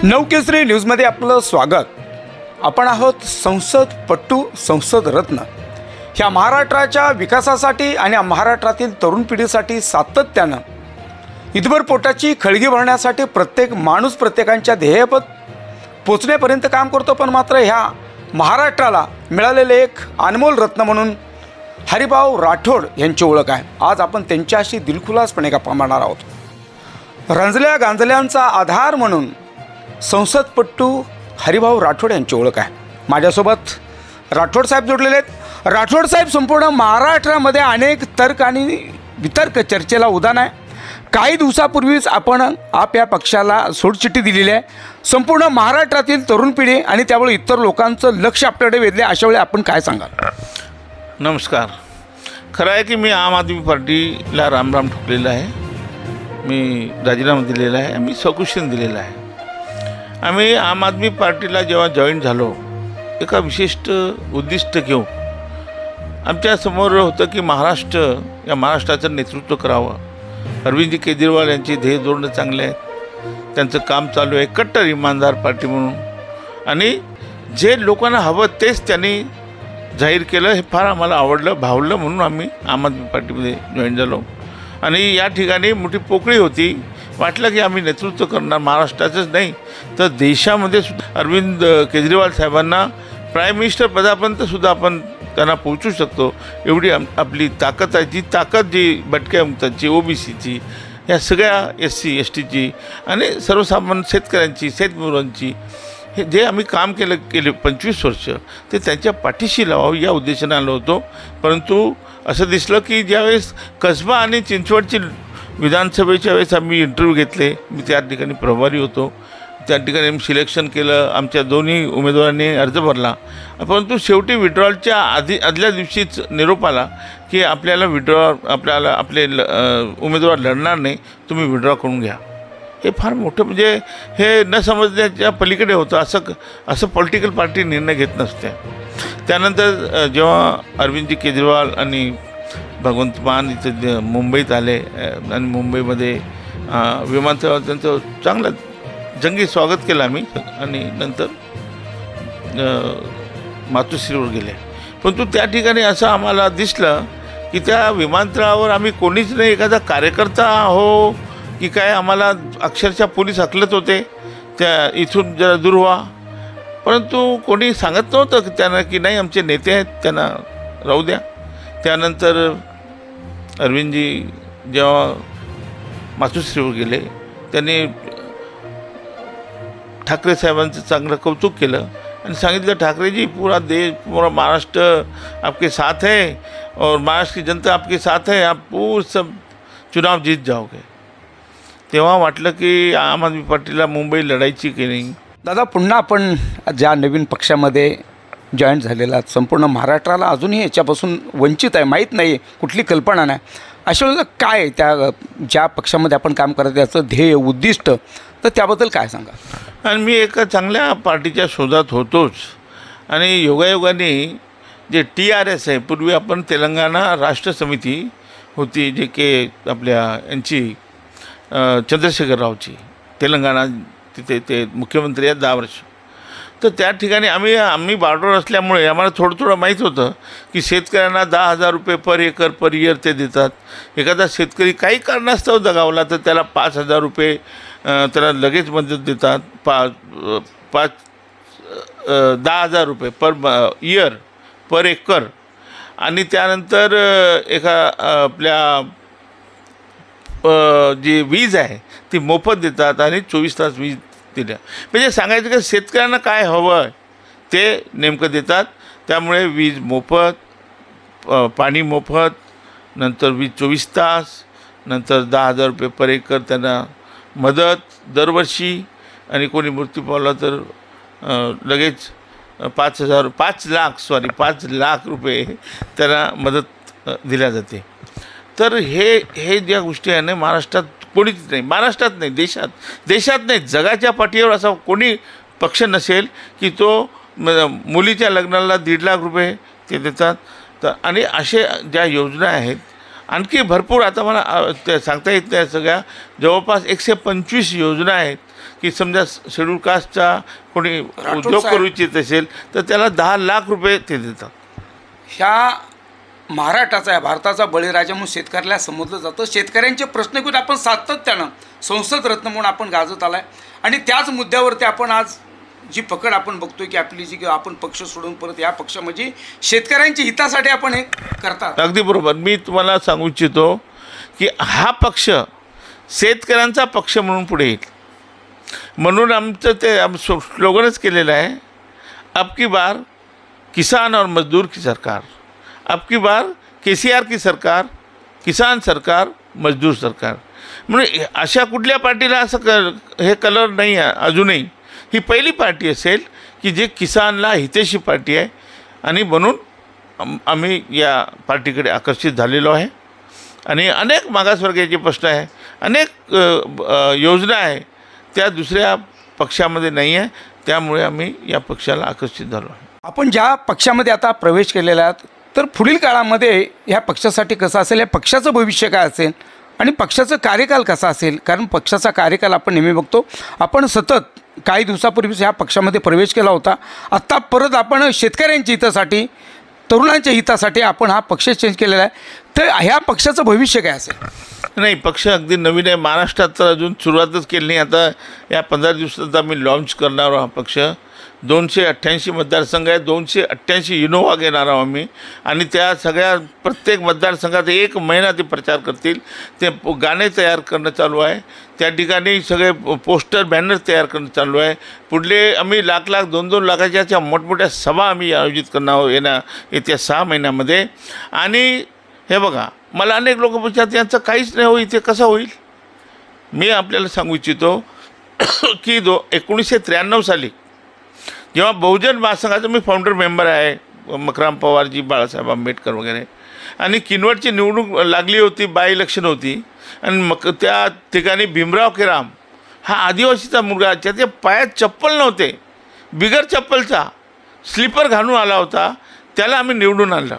नवकेसरी न्यूजमध्ये आपलं स्वागत। आपण आहोत संसदपटू संसद रत्न। ह्या महाराष्ट्राच्या विकासासाठी आणि महाराष्ट्रातील तरुण पिढीसाठी सातत्यानं इतभर पोटाची खळगी भरण्यासाठी प्रत्येक माणूस प्रत्येकांच्या ध्येयपद पोचण्यापर्यंत काम करतो। पण मात्र ह्या महाराष्ट्राला मिळालेले एक अनमोल रत्न म्हणून हरिभाऊ राठोड यांची ओळख आहे। आज आपण त्यांच्याशी दिलखुलासपणे गप्पा मारणार आहोत। रंजल्या गांजल्यांचा आधार म्हणून संसदपटू हरिभाऊ राठोड यांची ओळख आहे। माझ्यासोबत राठोड साहेब जोडलेले आहेत। राठोड साहेब संपूर्ण महाराष्ट्रामध्ये अनेक तर्क आणि वितर्क चर्चेला उधाण आहे। काही दिवसापूर्वीच आपण या पक्षाला सोडचिठ्ठी दिलेली आहे। संपूर्ण महाराष्ट्रातील तरुण पिढी आणि त्यामुळे इतर लोकांचं लक्ष आपल्याकडे वेधले। अशा वेळी आपण काय सांगाल? नमस्कार। खरं आहे की मी आम आदमी पार्टीला रामराम ठोकलेला आहे। मी राजीनामा दिलेला आहे, मी सकुशन दिलेला आहे। आम्ही आम आदमी पार्टीला जेव्हा जॉईन झालो एका विशिष्ट उद्दिष्ट घेऊन आमच्या समोर होतं की या महाराष्ट्राचं नेतृत्व करावं। अरविंद केजरीवाल यांची ध्येय धोरणं चांगले आहेत, त्यांचं काम चालू आहे कट्टर इमानदार पार्टी म्हणून, आणि जे लोकांना हवं तेच त्यांनी जाहीर केलं। हे फार आम्हाला आवडलं, भावलं, म्हणून आम्ही आम आदमी पार्टीमध्ये जॉईन झालो। आणि या ठिकाणी मोठी पोकळी होती, वाटलं की आम्ही नेतृत्व करणार महाराष्ट्राचंच नाही तर देशामध्ये सुद्धा अरविंद केजरीवाल साहेबांना प्राईम मिनिस्टर पदापर्यंत सुद्धा आपण त्यांना पोहोचू शकतो, एवढी आपली ताकद आहे। जी ताकद जी भटक्या मुक्तांची, ओबीसीची, या सगळ्या SC STची आणि सर्वसामान्य शेतकऱ्यांची, शेतमजुरांची, हे जे आम्ही काम केले 25 वर्ष ते त्यांच्या पाठीशी लावावं या उद्देशाने आलो होतो। परंतु असं दिसलं की ज्यावेळेस कसबा आणि चिंचवडची विधानसभेच्या वेळेस आम्ही इंटरव्ह्यू घेतले, मी त्या ठिकाणी प्रभारी होतो, त्या ठिकाणी आम्ही सिलेक्शन केलं, आमच्या दोन्ही उमेदवारांनी अर्ज भरला। परंतु शेवटी विड्रॉलच्या आदल्या दिवशीच निरोप आला की आपले उमेदवार लढणार नाही, तुम्ही विड्रॉ करून घ्या। हे फार मोठं, म्हणजे हे न समजण्याच्या पलीकडे होतं। असं पॉलिटिकल पार्टी निर्णय घेत नसते। त्यानंतर जेव्हा अरविंदजी केजरीवाल आणि भगवंत मान इथं मुंबईत आले आणि मुंबईमध्ये विमानतळावर त्यांचं चांगलं जंगी स्वागत केलं आम्ही, आणि नंतर मातोश्रीवर गेले। परंतु त्या ठिकाणी असं आम्हाला दिसलं की त्या विमानतळावर आम्ही कोणीच नाही, एखादा कार्यकर्ता हो की काय, आम्हाला अक्षरशः पोलीस हकलत होते त्या इथून जरा दूर व्हा। परंतु कोणी सांगत नव्हतं की त्यांना की नाही आमचे नेते आहेत, त्यांना राहू द्या। त्यानंतर अरविंदजी जेव्हा मातोश्रीवर गेले त्यांनी ठाकरे साहेबांचं चांगलं कौतुक केलं आणि सांगितलं, ठाकरेजी पूरा महाराष्ट्र आपके साथ है और महाराष्ट्र की जनता आपके साथ है, आप पूरा सब चुनाव जीत जाओगे। तेव्हा वाटलं की आम आदमी पार्टीला मुंबई लढायची की नाही। दादा, पुन्हा आपण ज्या नवीन पक्षामध्ये जॉईन झालेला संपूर्ण महाराष्ट्राला अजूनही याच्यापासून वंचित आहे, माहीत नाही, कुठली कल्पना नाही। अशा वेळेला काय त्या ज्या पक्षामध्ये आपण काम करत त्याचं ध्येय उद्दिष्ट, तर त्याबद्दल काय सांगा? आणि मी एका चांगल्या पार्टीच्या शोधात होतोच, आणि योगायोगाने जे TRS आहे, पूर्वी आपण तेलंगणा राष्ट्र समिती होती जे की आपल्या यांची चंद्रशेखर रावची, तेलंगणा तिथे ते मुख्यमंत्री आहेत 10 वर्ष। तर त्या ठिकाणी आम्ही बॉर्डर असल्यामुळे आम्हाला थोडं माहीत होतं की शेतकऱ्यांना 10,000 रुपये पर एकर पर इयर ते देतात। एखादा शेतकरी काही कारणास्तव दगावला तर त्याला 5,000 रुपये त्याला लगेच मदत देतात, 10,000 रुपये पर इयर पर एकर। आणि त्यानंतर आपल्या जी वीज आहे ती मोफत देतात आणि 24 तास वीज दिल्या। म्हणजे सांगायचं की शेतकऱ्यांना काय हवं आहे ते नेमकं देतात। त्यामुळे वीज मोफत, पाणी मोफत, नंतर वीज 24 तास, नंतर 10,000 रुपये पर एकर त्यांना मदत दरवर्षी, आणि कोणी मृत्यू पावला तर लगेच 5 लाख रुपये त्यांना मदत दिल्या जाते। तर हे ज्या गोष्टी आहे ना, महाराष्ट्रात कोणीच नाही, महाराष्ट्रात नाही, देशात नाही, जगाच्या पाठीवर असा कोणी पक्ष नसेल की तो मुलीच्या लग्नाला 1.5 लाख रुपये ते देतात। तर आणि असे ज्या योजना आहेत आणखी भरपूर, आता मला ते सांगता येत नाही सगळ्या, जवळपास 125 योजना आहेत की समजा शेड्यूल कास्टचा कोणी उद्योग साहेब. करू इच्छित असेल तर त्याला 10 लाख रुपये ते देतात. ह्या महाराष्ट्राचा आहे, भारताचा बळीराजा म्हणून शेतकऱ्याला समजलं जातं. शेतकऱ्यांचे प्रश्न घेऊन आपण सातत्यानं संसद रत्न म्हणून आपण गाजत आला आहे. आणि त्याच मुद्द्यावरती आपण आज जी पकड आपण बघतोय की आपली जी आपण पक्ष सोडून परत या पक्षामध्ये शेतकऱ्यांच्या हितासाठी आपण हे करतात. अगदी बरोबर. मी तुम्हाला सांगू इच्छितो की हा पक्ष शेतकऱ्यांचा पक्ष म्हणून पुढे येईल. म्हणून आमचं ते स्लोगनच केलेलं आहे, अब की बार किसान और मजदूर की सरकार, अब की बार KCR की सरकार, किसान सरकार, मजदूर सरकार. म्हणजे अशा कुठल्या पार्टीला असं हे कलर नाही आहे अजूनही. ही पहिली पार्टी असेल की जे किसानला हितेशी पार्टी आहे. आणि म्हणून आम्ही या पार्टीकडे आकर्षित झालेलो आहे. आणि अनेक मागासवर्गीयाचे प्रश्न आहे, अनेक योजना आहे, त्या दुसऱ्या पक्षामध्ये नाही आहे. त्यामुळे आम्ही या पक्षाला आकर्षित झालो आहे. आपण ज्या पक्षामध्ये आता प्रवेश केलेला आहे, तर पुढील काळामध्ये ह्या पक्षासाठी कसं असेल, या पक्षाचं भविष्य काय असेल आणि पक्षाचं कार्यकाल कसा असेल? कारण पक्षाचा कार्यकाल आपण नेहमी बघतो. आपण सतत काही दिवसापूर्वीच ह्या पक्षामध्ये प्रवेश केला होता. आत्ता परत आपण शेतकऱ्यांच्या हितासाठी, तरुणांच्या हितासाठी आपण हा पक्ष चेंज केलेला आहे. तर ह्या पक्षाचं भविष्य काय असेल? नाही, पक्ष अगदी नवीन आहे. महाराष्ट्रात तर अजून सुरुवातच केली नाही. आता या 15 दिवसात आम्ही लॉन्च करणार आहोत हा पक्ष. 288 मतदारसंघ आहे, 288 इनोव्हा घेणार आहोत आम्ही. आणि त्या सगळ्या प्रत्येक मतदारसंघात 1 महिना ते प्रचार करतील. ते गाणे तयार करणं चालू आहे. त्या ठिकाणी सगळे पोस्टर बॅनर तयार करणं चालू आहे. पुढले आम्ही लाख 2-2 लाखाच्या मोठमोठ्या सभा आम्ही आयोजित करणार आहोत येत्या 6 महिन्यामध्ये. आणि हे बघा, मला अनेक लोक पूछतात यांचं काहीच नाही होईल, ते कसं होईल? मी आपल्याला सांगू इच्छितो की 1993 साली जेव्हा बहुजन महासंघाचा मी फाउंडर मेंबर आहे, मकराम पवारजी, बाळासाहेब आंबेडकर वगैरे, आणि किनवटची निवडणूक लागली होती, बाय इलेक्शन होती. आणि त्या ठिकाणी भीमराव केराम हा आदिवासीचा मुलगा, त्याच्या पायात चप्पल नव्हते, बिगर चप्पलचा स्लीपर घालून आला होता, त्याला आम्ही निवडून आणलं.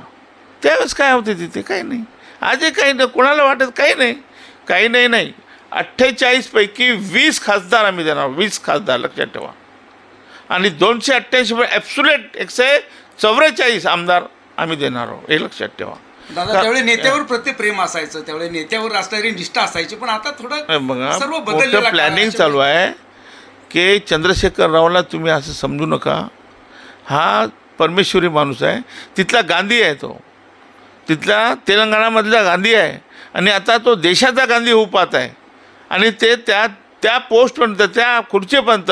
त्यावेळेस काय होते तिथे? काही नाही. आजही काही नाही. कोणाला वाटत काही नाही. 48 पैकी 20 खासदार आम्ही देणार, 20 खासदार, लक्षात ठेवा. आणि 288 ॲब्सोल्यूट 144 आमदार आम्ही देणार आहोत, हे लक्षात ठेवा. दादा, त्यावेळी नेत्यावर प्रति प्रेम असायचं, त्यावेळी नेत्यावर असणारी निष्ठा असायची. पण आता थोडं बघा, सर्व मोठं बदललेलं प्लॅनिंग चालू आहे की चंद्रशेखर रावला तुम्ही असं समजू नका. हा परमेश्वरी माणूस आहे. तिथला गांधी आहे, तो तिथला तेलंगणामधला गांधी आहे. आणि आता तो देशाचा गांधी होऊ पाहत आहे. आणि ते त्या पोस्टपर्यंत, त्या खुर्चीपर्यंत,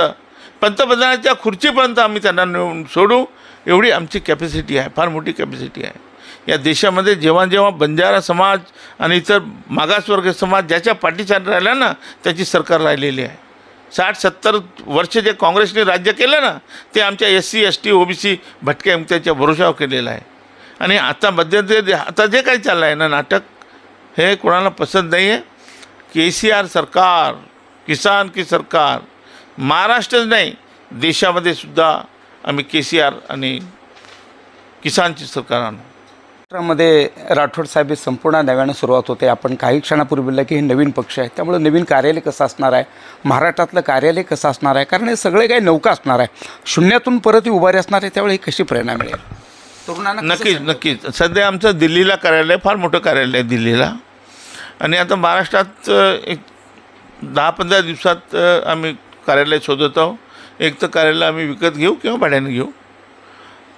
पंतप्रधानाच्या खुर्चीपर्यंत आम्ही त्यांना नेऊन सोडू, एवढी आमची कॅपॅसिटी आहे, फार मोठी कॅपॅसिटी आहे. या देशामध्ये जेव्हा बंजारा समाज आणि इतर मागासवर्ग समाज ज्याच्या पाठीशी राहिला ना, त्याची सरकार राहिलेली आहे. 60-70 वर्ष जे काँग्रेसने राज्य केलं ना, ते आमच्या SC ST OBC भटक्या त्याच्या भरोशावर केलेलं आहे. आणि आता मध्यंतरी आता जे काही चाललं आहे ना नाटक, हे कोणाला पसंत नाही आहे. KCR सरकार, किसान की सरकार, महाराष्ट्रच नाही देशामध्ये सुद्धा आम्ही KCR आणि किसानची सरकार आणू. मध्ये राठोड साहेब हे संपूर्ण नव्यानं सुरुवात होते. आपण काही क्षणापूर्वी बोलला की हे नवीन पक्ष आहे, त्यामुळे नवीन कार्यालय कसं असणार आहे, महाराष्ट्रातलं कार्यालय कसं असणार आहे, कारण हे सगळे काही नौका असणार आहे, शून्यातून परत उभारी असणार आहे. त्यावेळी ही कशी प्रेरणा मिळेल तरुणांना? नक्कीच. सध्या आमचं दिल्लीला कार्यालय, फार मोठं कार्यालय आहे दिल्लीला. आणि आता महाराष्ट्रात एक 10-15 दिवसात आम्ही कार्यालय शोधत आहोत. एक तर कार्यालय आम्ही विकत घेऊ किंवा भाड्याने घेऊ,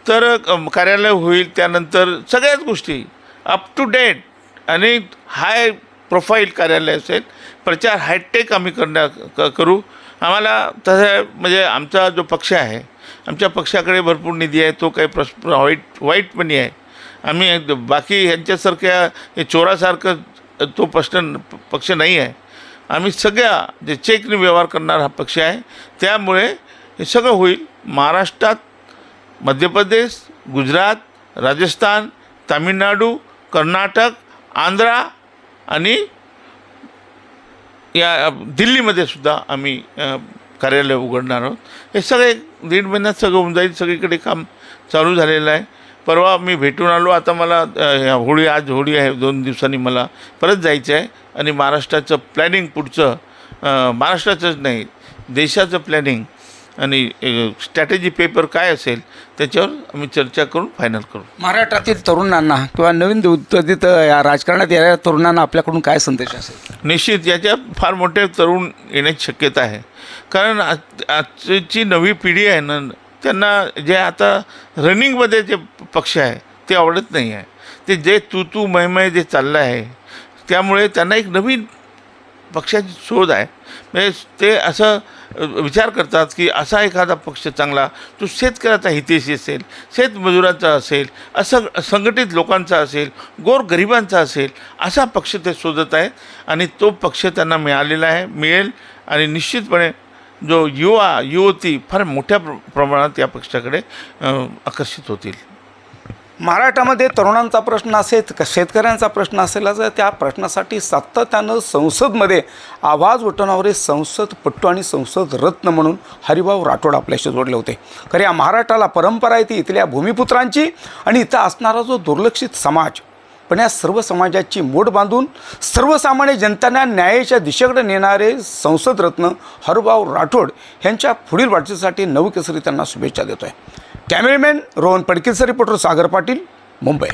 तर कार्यालय होईल. त्यानंतर सगळ्याच गोष्टी अप टू डेट आणि हाय प्रोफाईल कार्यालय असेल. प्रचार हायटेक आम्ही करू. आम्हाला तसं म्हणजे आमचा जो पक्ष आहे, आमच्या पक्षाकडे भरपूर निधी आहे, तो काही वाईटपणी आहे. आम्ही बाकी ह्यांच्यासारख्या हे चोरासारखं तो पक्ष नाही आहे. आम्ही सगळ्या जे चेकने व्यवहार करणारा हा पक्ष आहे. त्यामुळे हे सगळं होईल. महाराष्ट्रात, मध्य प्रदेश, गुजरात, राजस्थान, तामिळनाडू, कर्नाटक, आंध्रा आणि या दिल्लीमध्ये सुद्धा आम्ही कार्यालय उघडणार आहोत. हे सगळे 1.5 महिन्यात सगळं होऊन जाईल. सगळीकडे काम चालू झालेलं आहे. परवा मी भेटून आलो. आता मला आज होळी आहे, 2 दिवसांनी मला परत जायचं आहे. आणि महाराष्ट्राचं प्लॅनिंग पुढचं, महाराष्ट्राचंच नाही, देशाचं प्लॅनिंग आणि स्ट्रॅटेजी पेपर काय असेल त्याच्यावर आम्ही चर्चा करून फायनल करू. महाराष्ट्रातील तरुणांना किंवा नवीन उत्तेजित या राजकारणात येणाऱ्या तरुणांना आपल्याकडून काय संदेश असेल? निश्चित याच्या फार मोठे तरुण येण्याची शक्यता आहे. कारण आजची नवी पिढी आहे ना, त्यांना जे आता रनिंगमध्ये जे पक्ष आहे ते आवडत नाही आहे. ते जे तू मय जे चाललं आहे त्यामुळे त्यांना एक नवीन पक्षाची शोध आहे. म्हणजे ते असं विचार करतात की असा एखादा पक्ष चांगला तो शेतकऱ्याचा हितेशी असेल, शेतमजुराचा असेल, असं संघटित लोकांचा असेल, गोरगरिबांचा असेल, असा पक्ष ते शोधत आहेत. आणि तो पक्ष त्यांना मिळालेला आहे, मिळेल. आणि निश्चितपणे जो युवती फार मोठ्या प्रमाणात या पक्षाकडे आकर्षित होतील. महाराष्ट्रामध्ये तरुणांचा प्रश्न असेल, शेतकऱ्यांचा प्रश्न असेल, तर त्या प्रश्नासाठी सातत्यानं संसदमध्ये आवाज उठवणारे संसदपटू आणि संसद रत्न म्हणून हरिभाऊ राठोड आपल्याशी जोडले होते. खरं या महाराष्ट्राला परंपरा आहे ती इथल्या भूमिपुत्रांची आणि इथं असणारा जो दुर्लक्षित समाज, पण या सर्व समाजाची मोड बांधून सर्वसामान्य जनतांना न्यायाच्या दिशेकडे नेणारे संसद रत्न हरिभाऊ राठोड यांच्या पुढील वाटचालीसाठी नवकेसरी त्यांना शुभेच्छा देतो आहे. Cameraman Rohan पडकीलचा reporter Sagar Patil, Mumbai.